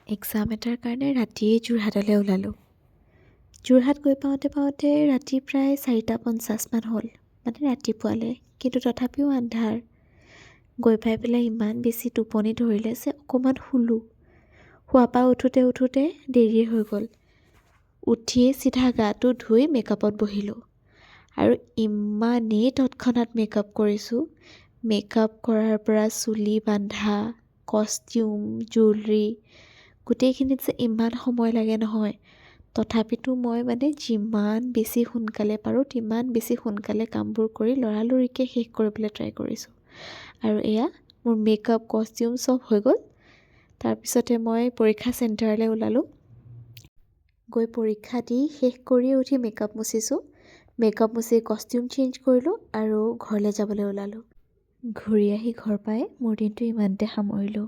Exam এটাৰ কাৰণে ৰাতিয়েই যোৰহাটলৈ ওলালোঁ। যোৰহাট গৈ পাওঁতে পাওঁতে ৰাতি প্ৰায় 4:50মান হ'ল, মানে ৰাতিপুৱালৈ। কিন্তু তথাপিও আন্ধাৰ। গৈ পাই পেলাই ইমান বেছি টোপনি ধৰিলে যে অকণমান শুলোঁ। শুৱাৰ পৰা উঠোতে দেৰিয়ে হৈ গ'ল। উঠিয়ে চিধা গাটো ধুই মেকআপত বহিলোঁ। আৰু ইমানেই তৎক্ষণাত মেকআপ কৰিছোঁ। মেকআপ কৰাৰ পৰা চুলি বান্ধা, কষ্টিউম, জুৱেলাৰী গোটেইখিনিত যে ইমান সময় লাগে নহয়। তথাপিতো মই যিমান বেছি সোনকালে পাৰোঁ তিমান বেছি সোনকালে কামবোৰ কৰি লৰালৰিকৈ শেষ কৰিবলৈ ট্ৰাই কৰিছোঁ। আৰু এয়া মোৰ মেকআপ, কষ্টিউম চব হৈ গ'ল। তাৰপিছতে মই পৰীক্ষা চেণ্টাৰলৈ ওলালোঁ। গৈ পৰীক্ষা দি শেষ কৰিয়ে উঠি মেকআপ মুচিছোঁ। মেকআপ মুচি কষ্টিউম চেঞ্জ কৰিলোঁ আৰু ঘৰলৈ যাবলৈ ওলালোঁ। ঘূৰি আহি ঘৰ পাই মোৰ দিনটো ইমানতে সামৰিলোঁ।